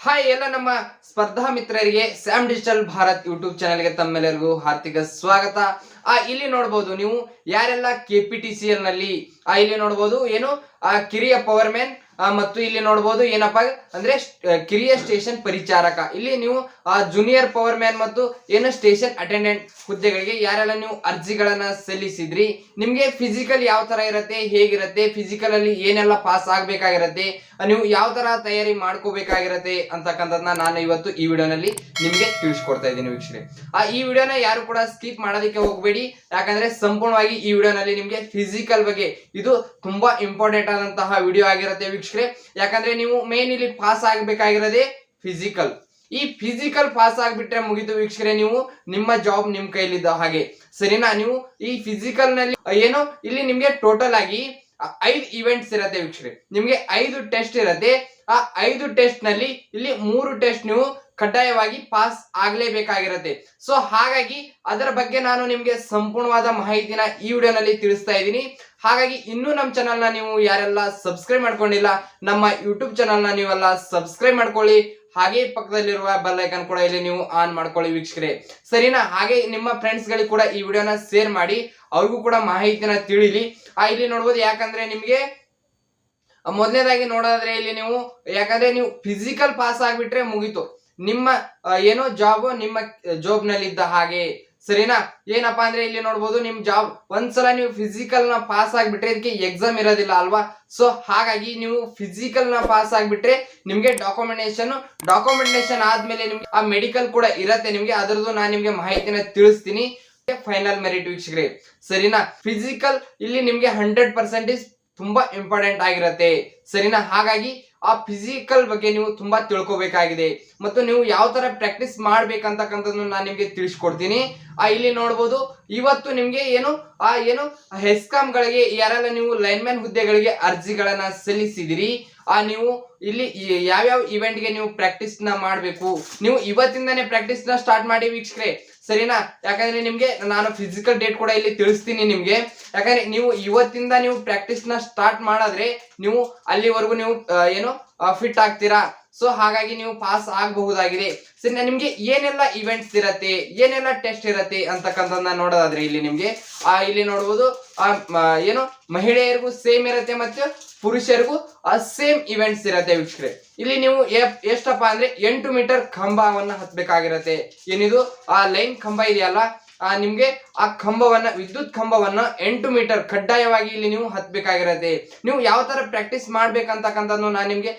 Hi ಎಲ್ಲ ನಮ್ಮ ಸ್ಪರ್ಧಾ ಮಿತ್ರರಿಗೆ ಸ್ಯಾಮ್ ಡಿಜಿಟಲ್ ಭಾರತ್ ಯೂಟ್ಯೂಬ್ ಚಾನೆಲ್ಗೆ ತಮ್ಮೆಲ್ಲರಿಗೂ ಹಾರ್ದಿಕ ಸ್ವಾಗತ. ಇಲ್ಲಿ ನೋಡಬಹುದು ನೀವು ಯಾರೆಲ್ಲ KPTCL ನಲ್ಲಿ ಇಲ್ಲಿ ನೋಡಬಹುದು ಏನು ಕಿರಿಯ ಪವರ್ ಮ್ಯಾನ್ ಮತ್ತು ಇಲ್ಲಿ ನೋಡಬಹುದು ಏನಪ್ಪಾ ಅಂದ್ರೆ ಕಿರಿಯ ಸ್ಟೇಷನ್ ಪರಿಚಾರಕ. ಇಲ್ಲಿ ನೀವು ಜೂನಿಯರ್ ಪವರ್ ಮ್ಯಾನ್ ಮತ್ತು ಏನು ಸ್ಟೇಷನ್ ಅಟೆಂಡೆಂಟ್ ಹುದ್ದೆಗಳಿಗೆ ಯಾರೆಲ್ಲ ನೀವು ಅರ್ಜಿಗಳನ್ನ ಸಲ್ಲಿಸಿದ್ರಿ, ನಿಮ್ಗೆ ಫಿಸಿಕಲ್ ಯಾವ ತರ ಇರುತ್ತೆ, ಹೇಗಿರುತ್ತೆ, ಫಿಸಿಕಲ್ ಅಲ್ಲಿ ಏನೆಲ್ಲ ಪಾಸ್ ಆಗ್ಬೇಕಾಗಿರತ್ತೆ, ನೀವು ಯಾವ ತರ ತಯಾರಿ ಮಾಡ್ಕೋಬೇಕಾಗಿರತ್ತೆ ಅಂತಕ್ಕಂಥದ್ನ ನಾನು ಇವತ್ತು ಈ ವಿಡಿಯೋನಲ್ಲಿ ನಿಮ್ಗೆ ತಿಳಿಸ್ಕೊಡ್ತಾ ಇದ್ದೀನಿ ವೀಕ್ಷಕರೇ. ಈ ವಿಡಿಯೋನ ಯಾರು ಕೂಡ ಸ್ಕಿಪ್ ಮಾಡೋದಕ್ಕೆ ಹೋಗಬೇಡಿ, ಯಾಕಂದ್ರೆ ಸಂಪೂರ್ಣವಾಗಿ ಈ ವಿಡಿಯೋನಲ್ಲಿ ನಿಮ್ಗೆ ಫಿಸಿಕಲ್ ಬಗ್ಗೆ ಇದು ತುಂಬಾ ಇಂಪಾರ್ಟೆಂಟ್ ಆದಂತಹ ವಿಡಿಯೋ ಆಗಿರುತ್ತೆ ವೀಕ್ಷಕರೇ. ಯಾಕಂದ್ರೆ ನೀವು ಮೇನ್ ಇಲ್ಲಿ ಪಾಸ್ ಆಗ್ಬೇಕಾಗಿರೋದೇ ಫಿಸಿಕಲ್. ಈ ಫಿಸಿಕಲ್ ಪಾಸ್ ಆಗ್ಬಿಟ್ರೆ ಮುಗಿತು ವೀಕ್ಷಕರೇ, ನೀವು ನಿಮ್ಮ ಜಾಬ್ ನಿಮ್ ಕೈಲಿದ್ದ ಹಾಗೆ, ಸರಿನಾ. ನೀವು ಈ ಫಿಸಿಕಲ್ ನಲ್ಲಿ ಏನು ಇಲ್ಲಿ ನಿಮ್ಗೆ ಟೋಟಲ್ ಆಗಿ 5 ಇವೆಂಟ್ಸ್ ಇರತ್ತೆ ವೀಕ್ಷಕರೇ. ನಿಮ್ಗೆ 5 ಟೆಸ್ಟ್ ಇರತ್ತೆ. ಆ 5 ಟೆಸ್ಟ್ ನಲ್ಲಿ ಇಲ್ಲಿ 3 ಟೆಸ್ಟ್ ನೀವು ಕಡ್ಡಾಯವಾಗಿ ಪಾಸ್ ಆಗ್ಲೇಬೇಕಾಗಿರತ್ತೆ. ಸೊ ಹಾಗಾಗಿ ಅದರ ಬಗ್ಗೆ ನಾನು ನಿಮ್ಗೆ ಸಂಪೂರ್ಣವಾದ ಮಾಹಿತಿನ ಈ ವಿಡಿಯೋನಲ್ಲಿ ತಿಳಿಸ್ತಾ ಇದ್ದೀನಿ. ಹಾಗಾಗಿ ಇನ್ನೂ ನಮ್ಮ ಚಾನಲ್ ನ ನೀವು ಯಾರೆಲ್ಲ ಸಬ್ಸ್ಕ್ರೈಬ್ ಮಾಡ್ಕೊಂಡಿಲ್ಲ, ನಮ್ಮ ಯೂಟ್ಯೂಬ್ ಚಾನಲ್ ನ ನೀವೆಲ್ಲ ಸಬ್ಸ್ಕ್ರೈಬ್ ಮಾಡ್ಕೊಳ್ಳಿ. ಹಾಗೆ ಪಕ್ಕದಲ್ಲಿರುವ ಬೆಲ್ ಐಕಾನ್ ಕೂಡ ಇಲ್ಲಿ ನೀವು ಆನ್ ಮಾಡ್ಕೊಳ್ಳಿ ವೀಕ್ಷಕರೇ, ಸರಿನಾ. ಹಾಗೆ ನಿಮ್ಮ ಫ್ರೆಂಡ್ಸ್ ಗಳಿಗೆ ಕೂಡ ಈ ವಿಡಿಯೋನ ಶೇರ್ ಮಾಡಿ, ಅವ್ರಿಗೂ ಕೂಡ ಮಾಹಿತಿನ ತಿಳಿಲಿ. ಇಲ್ಲಿ ನೋಡ್ಬೋದು, ಯಾಕಂದ್ರೆ ನಿಮ್ಗೆ ಮೊದಲನೇದಾಗಿ ನೋಡೋದ್ರೆ ಇಲ್ಲಿ ನೀವು ಯಾಕಂದ್ರೆ ನೀವು ಫಿಸಿಕಲ್ ಪಾಸ್ ಆಗ್ಬಿಟ್ರೆ ಮುಗೀತು, ನಿಮ್ಮ ಏನೋ ಜಾಬ್ ನಿಮ್ಮ ಜಾಬ್ ನಲ್ಲಿ ಇದ್ದ ಹಾಗೆ, ಸರಿನಾ. ಏನಪ್ಪಾ ಅಂದ್ರೆ ಇಲ್ಲಿ ನೋಡ್ಬೋದು, ನಿಮ್ ಜಾಬ್ ಒಂದ್ಸಲ ನೀವು ಫಿಸಿಕಲ್ ನ ಪಾಸ್ ಆಗ್ಬಿಟ್ರೆ ಇದಕ್ಕೆ ಎಕ್ಸಾಮ್ ಇರೋದಿಲ್ಲ ಅಲ್ವಾ. ಸೊ ಹಾಗಾಗಿ ನೀವು ಫಿಸಿಕಲ್ ನ ಪಾಸ್ ಆಗ್ಬಿಟ್ರೆ ನಿಮ್ಗೆ ಡಾಕ್ಯುಮೆಂಟೇಶನ್ ಆದ್ಮೇಲೆ ನಿಮ್ಗೆ ಆ ಮೆಡಿಕಲ್ ಕೂಡ ಇರತ್ತೆ ನಿಮ್ಗೆ, ಅದರದ್ದು ನಾನು ನಿಮ್ಗೆ ಮಾಹಿತಿನ ತಿಳಿಸ್ತೀನಿ. ಫೈನಲ್ ಮೆರಿಟ್ ವೀಕ್ಷಕರೇ, ಸರಿನಾ. ಫಿಸಿಕಲ್ ಇಲ್ಲಿ ನಿಮ್ಗೆ 100% ತುಂಬಾ ಇಂಪಾರ್ಟೆಂಟ್ ಆಗಿರತ್ತೆ, ಸರಿನಾ. ಹಾಗಾಗಿ ಆ ಫಿಸಿಕಲ್ ಬಗ್ಗೆ ನೀವು ತುಂಬಾ ತಿಳ್ಕೊಬೇಕಾಗಿದೆ ಮತ್ತು ನೀವು ಯಾವ ತರ ಪ್ರಾಕ್ಟೀಸ್ ಮಾಡ್ಬೇಕಂತಕ್ಕಂಥದ್ದು ನಾನು ನಿಮ್ಗೆ ತಿಳಿಸ್ಕೊಡ್ತೀನಿ. ಇಲ್ಲಿ ನೋಡ್ಬೋದು, ಇವತ್ತು ನಿಮ್ಗೆ ಏನು ಹೆಸ್ಕಾಂ ಗಳಿಗೆ ಯಾರೆಲ್ಲ ನೀವು ಲೈನ್ಮ್ಯಾನ್ ಹುದ್ದೆಗಳಿಗೆ ಅರ್ಜಿಗಳನ್ನ ಸಲ್ಲಿಸಿದಿರಿ, ನೀವು ಇಲ್ಲಿ ಯಾವ್ಯಾವ ಇವೆಂಟ್ ಗೆ ನೀವು ಪ್ರಾಕ್ಟೀಸ್ ನ ಮಾಡ್ಬೇಕು, ನೀವು ಇವತ್ತಿಂದಾನೇ ಪ್ರಾಕ್ಟೀಸ್ ನ ಸ್ಟಾರ್ಟ್ ಮಾಡಿ ವೀಕ್ಷಕರೇ, ಸರಿನಾ. ಯಾಕಂದ್ರೆ ನಿಮ್ಗೆ ನಾನು ಫಿಸಿಕಲ್ ಡೇಟ್ ಕೂಡ ಇಲ್ಲಿ ತಿಳಿಸ್ತೀನಿ ನಿಮ್ಗೆ. ಯಾಕಂದ್ರೆ ನೀವು ಇವತ್ತಿಂದ ನೀವು ಪ್ರಾಕ್ಟೀಸ್ ನ ಸ್ಟಾರ್ಟ್ ಮಾಡಿದ್ರೆ ನೀವು ಅಲ್ಲಿವರೆಗೂ ನೀವು ಏನು ಫಿಟ್ ಆಗ್ತೀರಾ. ಸೊ ಹಾಗಾಗಿ ನೀವು ಪಾಸ್ ಆಗಬಹುದಾಗಿದೆ, ಸರಿ. ನಿಮ್ಗೆ ಏನೆಲ್ಲ ಇವೆಂಟ್ಸ್ ಇರತ್ತೆ, ಏನೆಲ್ಲ ಟೆಸ್ಟ್ ಇರತ್ತೆ ಅಂತಕ್ಕಂಥದ್ದನ್ನ ನೋಡೋದಾದ್ರೆ ಇಲ್ಲಿ ನಿಮ್ಗೆ ಇಲ್ಲಿ ನೋಡ್ಬೋದು, ಏನು ಮಹಿಳೆಯರಿಗೂ ಸೇಮ್ ಇರತ್ತೆ ಮತ್ತು ಪುರುಷರಿಗೂ ಸೇಮ್ ಇವೆಂಟ್ಸ್ ಇರತ್ತೆ ವೀಕ್ಷಕರೇ. ಇಲ್ಲಿ ನೀವು ಎಷ್ಟಪ್ಪ ಅಂದ್ರೆ 8 ಮೀಟರ್ ಕಂಬವನ್ನ ಹತ್ಬೇಕಾಗಿರತ್ತೆ. ಏನಿದು ಲೈನ್ ಕಂಬ ಇದೆಯಲ್ಲ, ನಿಮ್ಗೆ ಆ ಕಂಬವನ್ನ, ವಿದ್ಯುತ್ ಕಂಬವನ್ನ 8 ಮೀಟರ್ ಕಡ್ಡಾಯವಾಗಿ ಇಲ್ಲಿ ನೀವು ಹತ್ಬೇಕಾಗಿರತ್ತೆ. ನೀವು ಯಾವ ತರ ಪ್ರಾಕ್ಟೀಸ್ ಮಾಡ್ಬೇಕಂತಕ್ಕಂಥದ್ದು ನಾನು ನಿಮ್ಗೆ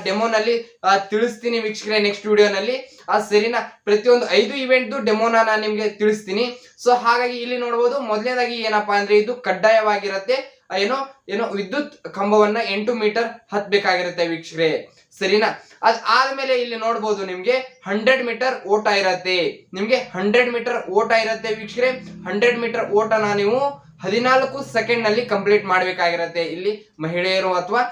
ಡೆಮೋನಲ್ಲಿ ತಿಳಿಸ್ತೀನಿ ವೀಕ್ಷಕರೇ ನೆಕ್ಸ್ಟ್ ವಿಡಿಯೋನಲ್ಲಿ, ಸರಿನಾ. ಪ್ರತಿಯೊಂದು 5 ಇವೆಂಟ್ ಡೆಮೋನ ನಾನು ನಿಮ್ಗೆ ತಿಳಿಸ್ತೀನಿ. ಸೊ ಹಾಗಾಗಿ ಇಲ್ಲಿ ನೋಡ್ಬೋದು, ಮೊದಲನೇದಾಗಿ ಏನಪ್ಪಾ ಅಂದ್ರೆ ಇದು ಕಡ್ಡಾಯವಾಗಿರತ್ತೆ, ಏನೋ ವಿದ್ಯುತ್ ಕಂಬವನ್ನ 8 ಮೀಟರ್ ಹತ್ಬೇಕಾಗಿರುತ್ತೆ ವೀಕ್ಷಕರೇ, ಸರಿನಾ. ಆದ್ಮೇಲೆ ಇಲ್ಲಿ ನೋಡ್ಬೋದು, ನಿಮ್ಗೆ 100 ಮೀಟರ್ ಓಟ ಇರತ್ತೆ. ನಿಮ್ಗೆ 100 ಮೀಟರ್ ಓಟ ಇರತ್ತೆ ವೀಕ್ಷಕರೇ. 100 ಮೀಟರ್ ಓಟನ ನೀವು 14 ಸೆಕೆಂಡ್ ನಲ್ಲಿ ಕಂಪ್ಲೀಟ್ ಮಾಡ್ಬೇಕಾಗಿರತ್ತೆ. ಇಲ್ಲಿ ಮಹಿಳೆಯರು ಅಥವಾ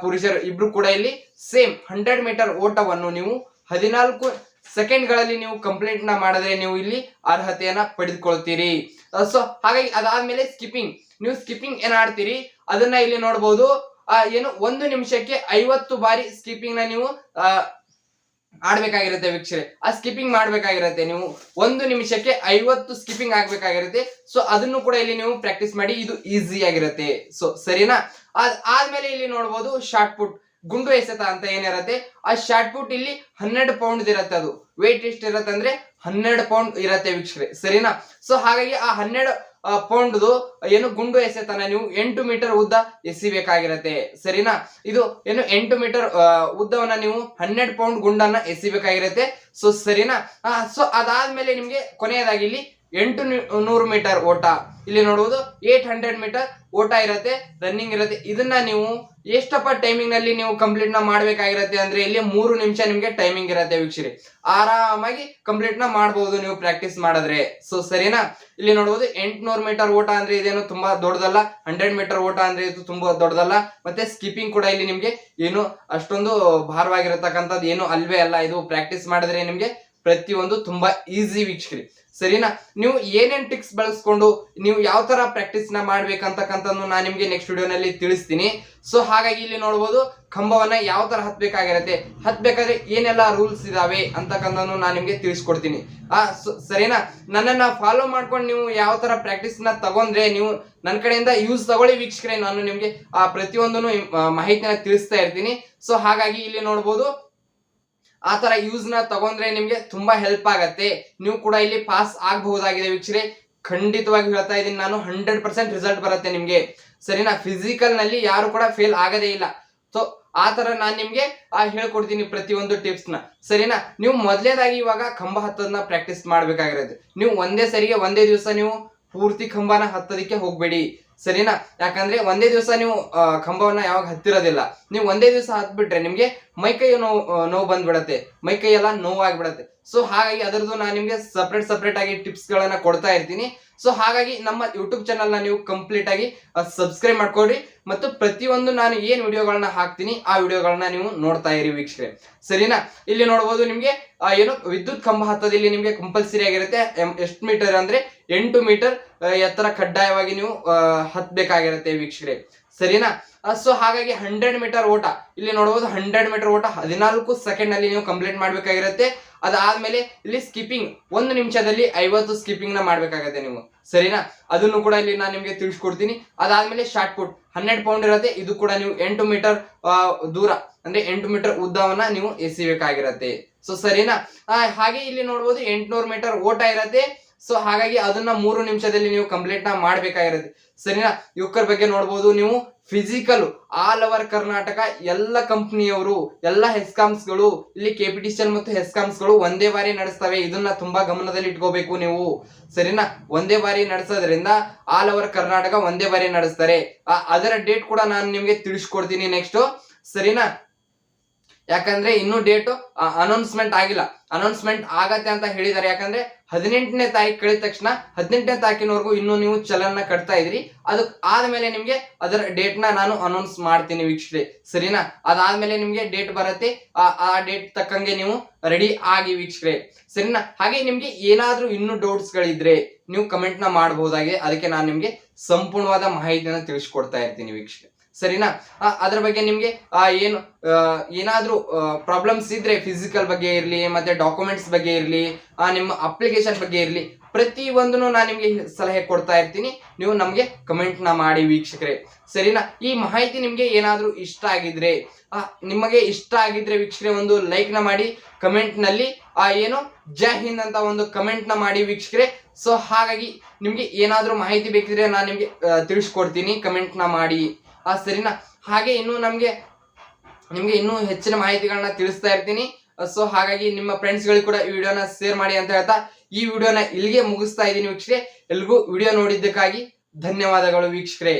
ಪುರುಷರು ಇಬ್ರು ಕೂಡ ಇಲ್ಲಿ ಸೇಮ್ 100 ಮೀಟರ್ ಓಟವನ್ನು ನೀವು 14 ಸೆಕೆಂಡ್ ಗಳಲ್ಲಿ ನೀವು ಕಂಪ್ಲೀಟ್ ನ ಮಾಡಿದ್ರೆ ನೀವು ಇಲ್ಲಿ ಅರ್ಹತೆಯನ್ನ ಪಡೆದುಕೊಳ್ತೀರಿ. ಸೊ ಹಾಗಾಗಿ ಅದಾದ್ಮೇಲೆ ಸ್ಕಿಪ್ಪಿಂಗ್, ನೀವು ಸ್ಕಿಪ್ಪಿಂಗ್ ಏನ್ ಆಡ್ತೀರಿ ಅದನ್ನ ಇಲ್ಲಿ ನೋಡ್ಬೋದು. 1 ನಿಮಿಷಕ್ಕೆ 50 ಬಾರಿ ಸ್ಕಿಪ್ಪಿಂಗ್ ನ ನೀವು ಆಡ್ಬೇಕಾಗಿರುತ್ತೆ ವೀಕ್ಷಕರೇ. ಸ್ಕಿಪ್ಪಿಂಗ್ ಮಾಡ್ಬೇಕಾಗಿರುತ್ತೆ, ನೀವು 1 ನಿಮಿಷಕ್ಕೆ 50 ಸ್ಕಿಪ್ಪಿಂಗ್ ಆಗ್ಬೇಕಾಗಿರುತ್ತೆ. ಸೊ ಅದನ್ನು ಕೂಡ ಇಲ್ಲಿ ನೀವು ಪ್ರಾಕ್ಟೀಸ್ ಮಾಡಿ, ಇದು ಈಸಿ ಆಗಿರುತ್ತೆ. ಸೊ ಸರಿನಾ. ಆದ್ಮೇಲೆ ಇಲ್ಲಿ ನೋಡ್ಬೋದು, ಶಾರ್ಟ್ ಪುಟ್, ಗುಂಡು ಎಸೆತ ಅಂತ ಏನಿರತ್ತೆ, ಆ ಶಾರ್ಟ್ ಪುಟ್ ಇಲ್ಲಿ 12 ಪೌಂಡ್ ಇರತ್ತೆ. ಅದು ವೇಟ್ ಎಷ್ಟು ಇರತ್ತೆ ಅಂದ್ರೆ 12 ಪೌಂಡ್ ಇರತ್ತೆ ವೀಕ್ಷಕರೇ, ಸರಿನಾ. ಸೊ ಹಾಗಾಗಿ ಆ 12 ಪೌಂಡ್ದು ಗುಂಡು ಎಸೆತನ ನೀವು 8 ಮೀಟರ್ ಉದ್ದ ಎಸಿಬೇಕಾಗಿರತ್ತೆ, ಸರಿನಾ. ಇದು 8 ಮೀಟರ್ ಉದ್ದವನ್ನ ನೀವು 12 ಪೌಂಡ್ ಗುಂಡನ್ನ ಎಸಿಬೇಕಾಗಿರತ್ತೆ. ಸೊ ಸರಿನಾ. ಸೊ ಅದಾದ್ಮೇಲೆ ನಿಮ್ಗೆ ಕೊನೆಯದಾಗಿ ಇಲ್ಲಿ 800 ಮೀಟರ್ ಓಟ, ಇಲ್ಲಿ ನೋಡುವುದು 800 ಮೀಟರ್ ಓಟ ಇರತ್ತೆ, ರನ್ನಿಂಗ್ ಇರತ್ತೆ. ಇದನ್ನ ನೀವು ಎಷ್ಟಪ್ಪ ಟೈಮಿಂಗ್ ನಲ್ಲಿ ನೀವು ಕಂಪ್ಲೀಟ್ ನ ಮಾಡ್ಬೇಕಾಗಿರತ್ತೆ ಅಂದ್ರೆ ಇಲ್ಲಿ 3 ನಿಮಿಷ ನಿಮ್ಗೆ ಟೈಮಿಂಗ್ ಇರತ್ತೆ ವೀಕ್ಷಕರೇ. ಆರಾಮಾಗಿ ಕಂಪ್ಲೀಟ್ ನ ಮಾಡಬಹುದು ನೀವು ಪ್ರಾಕ್ಟೀಸ್ ಮಾಡಿದ್ರೆ. ಸೊ ಸರಿನಾ. ಇಲ್ಲಿ ನೋಡಬಹುದು 800 ಮೀಟರ್ ಓಟ ಅಂದ್ರೆ ಇದೇನು ತುಂಬಾ ದೊಡ್ಡದಲ್ಲ, 100 ಮೀಟರ್ ಓಟ ಅಂದ್ರೆ ಇದು ತುಂಬಾ ದೊಡ್ಡದಲ್ಲ. ಮತ್ತೆ ಸ್ಕಿಪ್ಪಿಂಗ್ ಕೂಡ ಇಲ್ಲಿ ನಿಮ್ಗೆ ಏನು ಅಷ್ಟೊಂದು ಭಾರವಾಗಿರತಕ್ಕಂಥದ್ದು ಏನು ಅಲ್ವೇ ಅಲ್ಲ. ಇದು ಪ್ರಾಕ್ಟೀಸ್ ಮಾಡಿದ್ರೆ ನಿಮ್ಗೆ ಪ್ರತಿಯೊಂದು ತುಂಬಾ ಈಸಿ ವೀಕ್ಷಕರೇ. ಸರಿನಾ? ನೀವು ಏನೇನ್ ಟ್ರಿಕ್ಸ್ ಬಳಸ್ಕೊಂಡು ನೀವು ಯಾವ ತರ ಪ್ರಾಕ್ಟೀಸ್ ನ ಮಾಡ್ಬೇಕಂತಕ್ಕಂಥದ್ದು ನಾನು ನಿಮ್ಗೆ ನೆಕ್ಸ್ಟ್ ವಿಡಿಯೋನಲ್ಲಿ ತಿಳಿಸ್ತೀನಿ. ಸೊ ಹಾಗಾಗಿ ಇಲ್ಲಿ ನೋಡ್ಬೋದು ಕಂಬವನ್ನ ಯಾವ ತರ ಹತ್ಬೇಕಾಗಿರತ್ತೆ, ಹತ್ಬೇಕಾದ್ರೆ ಏನೆಲ್ಲ ರೂಲ್ಸ್ ಇದಾವೆ ಅಂತಕ್ಕಂಥದ್ದು ನಾನು ನಿಮ್ಗೆ ತಿಳಿಸ್ಕೊಡ್ತೀನಿ. ಸರಿನಾ? ನನ್ನನ್ನ ಫಾಲೋ ಮಾಡ್ಕೊಂಡು ನೀವು ಯಾವ ತರ ಪ್ರಾಕ್ಟೀಸ್ ನ ತಗೊಂಡ್ರೆ ನೀವು ನನ್ನ ಕಡೆಯಿಂದ ಯೂಸ್ ತಗೊಳ್ಳಿ ವೀಕ್ಷಕರೇ. ನಾನು ನಿಮ್ಗೆ ಪ್ರತಿಯೊಂದನ್ನು ಮಾಹಿತಿನ ತಿಳಿಸ್ತಾ ಇರ್ತೀನಿ. ಸೊ ಹಾಗಾಗಿ ಇಲ್ಲಿ ನೋಡ್ಬೋದು ಆ ತರ ಯೂಸ್ ನ ತಗೊಂಡ್ರೆ ನಿಮ್ಗೆ ತುಂಬಾ ಹೆಲ್ಪ್ ಆಗತ್ತೆ. ನೀವು ಕೂಡ ಇಲ್ಲಿ ಪಾಸ್ ಆಗಬಹುದಾಗಿದೆ ವೀಕ್ಷಕರೇ. ಖಂಡಿತವಾಗಿ ಹೇಳ್ತಾ ಇದ್ದೀನಿ ನಾನು, 100% ರಿಸಲ್ಟ್ ಬರುತ್ತೆ ನಿಮ್ಗೆ. ಸರಿನಾ? ಫಿಸಿಕಲ್ ನಲ್ಲಿ ಯಾರು ಕೂಡ ಫೇಲ್ ಆಗದೇ ಇಲ್ಲ. ಸೊ ಆ ತರ ನಾನ್ ನಿಮ್ಗೆ ಹೇಳ್ಕೊಡ್ತೀನಿ ಪ್ರತಿಯೊಂದು ಟಿಪ್ಸ್ ನ. ಸರಿನಾ? ನೀವು ಮೊದಲೇದಾಗಿ ಇವಾಗ ಕಂಬ ಹತ್ತೋದನ್ನ ಪ್ರಾಕ್ಟೀಸ್ ಮಾಡ್ಬೇಕಾಗಿರುತ್ತೆ. ನೀವು ಒಂದೇ ದಿವಸ ನೀವು ಪೂರ್ತಿ ಕಂಬನ ಹತ್ತೋದಿಕ್ಕೆ ಹೋಗ್ಬೇಡಿ. ಸರಿನಾ? ಯಾಕಂದ್ರೆ ಒಂದೇ ದಿವಸ ನೀವು ಕಂಬವನ್ನ ಯಾವಾಗ ಹತ್ತಿರೋದಿಲ್ಲ. ನೀವು ಒಂದೇ ದಿವಸ ಹತ್ಬಿಟ್ರೆ ನಿಮ್ಗೆ ಮೈಕೈ ನೋವು ಬಂದ್ಬಿಡತ್ತೆ, ಮೈಕೈ ಎಲ್ಲ ನೋವಾಗ್ಬಿಡತ್ತೆ. ಸೊ ಹಾಗಾಗಿ ಅದರದ್ದು ನಾನು ನಿಮ್ಗೆ ಸಪ್ರೇಟ್ ಆಗಿ ಟಿಪ್ಸ್ ಗಳನ್ನ ಕೊಡ್ತಾ ಇರ್ತೀನಿ. ಸೊ ಹಾಗಾಗಿ ನಮ್ಮ ಯೂಟ್ಯೂಬ್ ಚಾನಲ್ ನ ನೀವು ಕಂಪ್ಲೀಟ್ ಆಗಿ ಸಬ್ಸ್ಕ್ರೈಬ್ ಮಾಡ್ಕೊಡ್ರಿ ಮತ್ತು ಪ್ರತಿಯೊಂದು ನಾನು ಏನ್ ವಿಡಿಯೋಗಳನ್ನ ಹಾಕ್ತೀನಿ ಆ ವಿಡಿಯೋಗಳನ್ನ ನೀವು ನೋಡ್ತಾ ಇರಿ ವೀಕ್ಷಕರೇ. ಸರಿನಾ? ಇಲ್ಲಿ ನೋಡಬಹುದು ನಿಮ್ಗೆ ಏನು ವಿದ್ಯುತ್ ಕಂಬ ಹತ್ತೋದು ಇಲ್ಲಿ ನಿಮ್ಗೆ ಕಂಪಲ್ಸರಿ ಆಗಿರುತ್ತೆ. ಎಷ್ಟು ಮೀಟರ್ ಅಂದ್ರೆ 8 ಮೀಟರ್ ಎತ್ತರ ಕಡ್ಡಾಯವಾಗಿ ನೀವು ಹತ್ಬೇಕಾಗಿರುತ್ತೆ ವೀಕ್ಷಕರೇ. ಸರಿನಾ? ಸೊ ಹಾಗಾಗಿ 100 ಮೀಟರ್ ಓಟ ಇಲ್ಲಿ ನೋಡಬಹುದು. 100 ಮೀಟರ್ ಓಟ 14 ಸೆಕೆಂಡ್ ನಲ್ಲಿ ನೀವು ಕಂಪ್ಲೀಟ್ ಮಾಡ್ಬೇಕಾಗಿರುತ್ತೆ. ಅದಾದ್ಮೇಲೆ ಇಲ್ಲಿ ಸ್ಕಿಪ್ಪಿಂಗ್ 1 ನಿಮಿಷದಲ್ಲಿ 50 ಸ್ಕಿಪ್ಪಿಂಗ್ ನ ಮಾಡ್ಬೇಕಾಗತ್ತೆ ನೀವು. ಸರಿನಾ? ಅದನ್ನು ಕೂಡ ಇಲ್ಲಿ ನಾನು ನಿಮ್ಗೆ ತಿಳಿಸ್ಕೊಡ್ತೀನಿ. ಅದಾದ್ಮೇಲೆ ಶಾರ್ಟ್ ಪುಟ್ 12 ಪೌಂಡ್ ಇರುತ್ತೆ. ಇದು ಕೂಡ ನೀವು 8 ಮೀಟರ್ ದೂರ ಅಂದ್ರೆ 8 ಮೀಟರ್ ಉದ್ದವನ್ನ ನೀವು ಎಸಿಬೇಕಾಗಿರತ್ತೆ. ಸೊ ಸರಿನಾ? ಹಾಗೆ ಇಲ್ಲಿ ನೋಡ್ಬೋದು 800 ಮೀಟರ್ ಓಟ ಇರತ್ತೆ. ಸೊ ಹಾಗಾಗಿ ಅದನ್ನ 3 ನಿಮಿಷದಲ್ಲಿ ನೀವು ಕಂಪ್ಲೀಟ್ ನ ಮಾಡ್ಬೇಕಾಗಿರುತ್ತೆ. ಸರಿನಾ? ಯುವಕರ ಬಗ್ಗೆ ನೋಡ್ಬೋದು ನೀವು. ಫಿಸಿಕಲ್ ಆಲ್ ಓವರ್ ಕರ್ನಾಟಕ ಎಲ್ಲ ಕಂಪ್ನಿಯವರು ಎಲ್ಲ ಹೆಸ್ಕಾಮ್ಸ್ ಗಳು ಇಲ್ಲಿ ಕೆಪಿಟಿಸಿಎಲ್ ಮತ್ತು ಹೆಸ್ಕಾಮ್ಸ್ ಗಳು ಒಂದೇ ಬಾರಿ ನಡೆಸ್ತವೆ. ಇದನ್ನ ತುಂಬಾ ಗಮನದಲ್ಲಿ ಇಟ್ಕೋಬೇಕು ನೀವು. ಸರಿನಾ? ಒಂದೇ ಬಾರಿ ನಡೆಸೋದ್ರಿಂದ ಆಲ್ ಓವರ್ ಕರ್ನಾಟಕ ಒಂದೇ ಬಾರಿ ನಡೆಸ್ತಾರೆ. ಅದರ ಡೇಟ್ ಕೂಡ ನಾನು ನಿಮ್ಗೆ ತಿಳಿಸ್ಕೊಡ್ತೀನಿ ನೆಕ್ಸ್ಟ್. ಸರಿನಾ? ಯಾಕಂದ್ರೆ ಇನ್ನು ಡೇಟ್ ಅನೌನ್ಸ್ಮೆಂಟ್ ಆಗಿಲ್ಲ. ಅನೌನ್ಸ್ಮೆಂಟ್ ಆಗತ್ತೆ ಅಂತ ಹೇಳಿದ್ದಾರೆ. ಯಾಕಂದ್ರೆ 18ನೇ ತಾರೀಕು ಕಳೆದ ತಕ್ಷಣ 18ನೇ ತಾರೀಕಿನವರೆಗೂ ಇನ್ನು ನೀವು ಚಲನ್ನ ಕಟ್ತಾ ಇದ್ರಿ. ಅದಕ್ಕೆ ಆದ್ಮೇಲೆ ನಿಮ್ಗೆ ಅದರ ಡೇಟ್ ನ ನಾನು ಅನೌನ್ಸ್ ಮಾಡ್ತೀನಿ ವೀಕ್ಷಕರೇ. ಸರಿನಾ? ಅದಾದ್ಮೇಲೆ ನಿಮ್ಗೆ ಡೇಟ್ ಬರುತ್ತೆ. ಆ ಡೇಟ್ ತಕ್ಕಂಗೆ ನೀವು ರೆಡಿ ಆಗಿ ವೀಕ್ಷಕರೇ. ಸರಿನಾ? ಹಾಗೆ ನಿಮ್ಗೆ ಏನಾದ್ರೂ ಇನ್ನೂ ಡೌಟ್ಸ್ ಗಳಿದ್ರೆ ನೀವು ಕಮೆಂಟ್ ನ ಮಾಡಬಹುದಾಗಿದೆ. ಅದಕ್ಕೆ ನಾನು ನಿಮ್ಗೆ ಸಂಪೂರ್ಣವಾದ ಮಾಹಿತಿಯನ್ನು ತಿಳಿಸ್ಕೊಡ್ತಾ ಇರ್ತೀನಿ ವೀಕ್ಷಕರೇ. ಸರಿನಾ? ಅದ್ರ ಬಗ್ಗೆ ನಿಮ್ಗೆ ಏನಾದ್ರೂ ಪ್ರಾಬ್ಲಮ್ಸ್ ಇದ್ರೆ ಫಿಸಿಕಲ್ ಬಗ್ಗೆ ಇರ್ಲಿ, ಮತ್ತೆ ಡಾಕ್ಯುಮೆಂಟ್ಸ್ ಬಗ್ಗೆ ಇರ್ಲಿ, ನಿಮ್ಮ ಅಪ್ಲಿಕೇಶನ್ ಬಗ್ಗೆ ಇರ್ಲಿ, ಪ್ರತಿ ಒಂದನ್ನು ನಾನು ನಿಮ್ಗೆ ಸಲಹೆ ಕೊಡ್ತಾ ಇರ್ತೀನಿ. ನೀವು ನಮ್ಗೆ ಕಮೆಂಟ್ ನ ಮಾಡಿ ವೀಕ್ಷಕರೇ. ಸರಿನಾ? ಈ ಮಾಹಿತಿ ನಿಮ್ಗೆ ಏನಾದ್ರೂ ಇಷ್ಟ ಆಗಿದ್ರೆ ವೀಕ್ಷಕರೇ ಒಂದು ಲೈಕ್ ನ ಮಾಡಿ. ಕಮೆಂಟ್ ನಲ್ಲಿ ಜೈ ಹಿಂದ್ ಅಂತ ಒಂದು ಕಮೆಂಟ್ ನ ಮಾಡಿ ವೀಕ್ಷಕರೇ. ಸೊ ಹಾಗಾಗಿ ನಿಮ್ಗೆ ಏನಾದ್ರೂ ಮಾಹಿತಿ ಬೇಕಿದ್ರೆ ನಾನು ನಿಮ್ಗೆ ತಿಳಿಸ್ಕೊಡ್ತೀನಿ. ಕಮೆಂಟ್ ನ ಮಾಡಿ. ಸರಿನಾ? ಹಾಗೆ ಇನ್ನು ನಿಮ್ಗೆ ಇನ್ನೂ ಹೆಚ್ಚಿನ ಮಾಹಿತಿಗಳನ್ನ ತಿಳಿಸ್ತಾ ಇರ್ತೀನಿ. ಸೊ ಹಾಗಾಗಿ ನಿಮ್ಮ ಫ್ರೆಂಡ್ಸ್ ಗಳಿಗೆ ಕೂಡ ಈ ವಿಡಿಯೋನ ಶೇರ್ ಮಾಡಿ ಅಂತ ಹೇಳ್ತಾ ಈ ವಿಡಿಯೋನ ಇಲ್ಲಿಗೆ ಮುಗಿಸ್ತಾ ಇದ್ದೀನಿ ವೀಕ್ಷಕರೇ. ಎಲ್ರಿಗೂ ವಿಡಿಯೋ ನೋಡಿದ್ದಕ್ಕಾಗಿ ಧನ್ಯವಾದಗಳು ವೀಕ್ಷಕರೇ.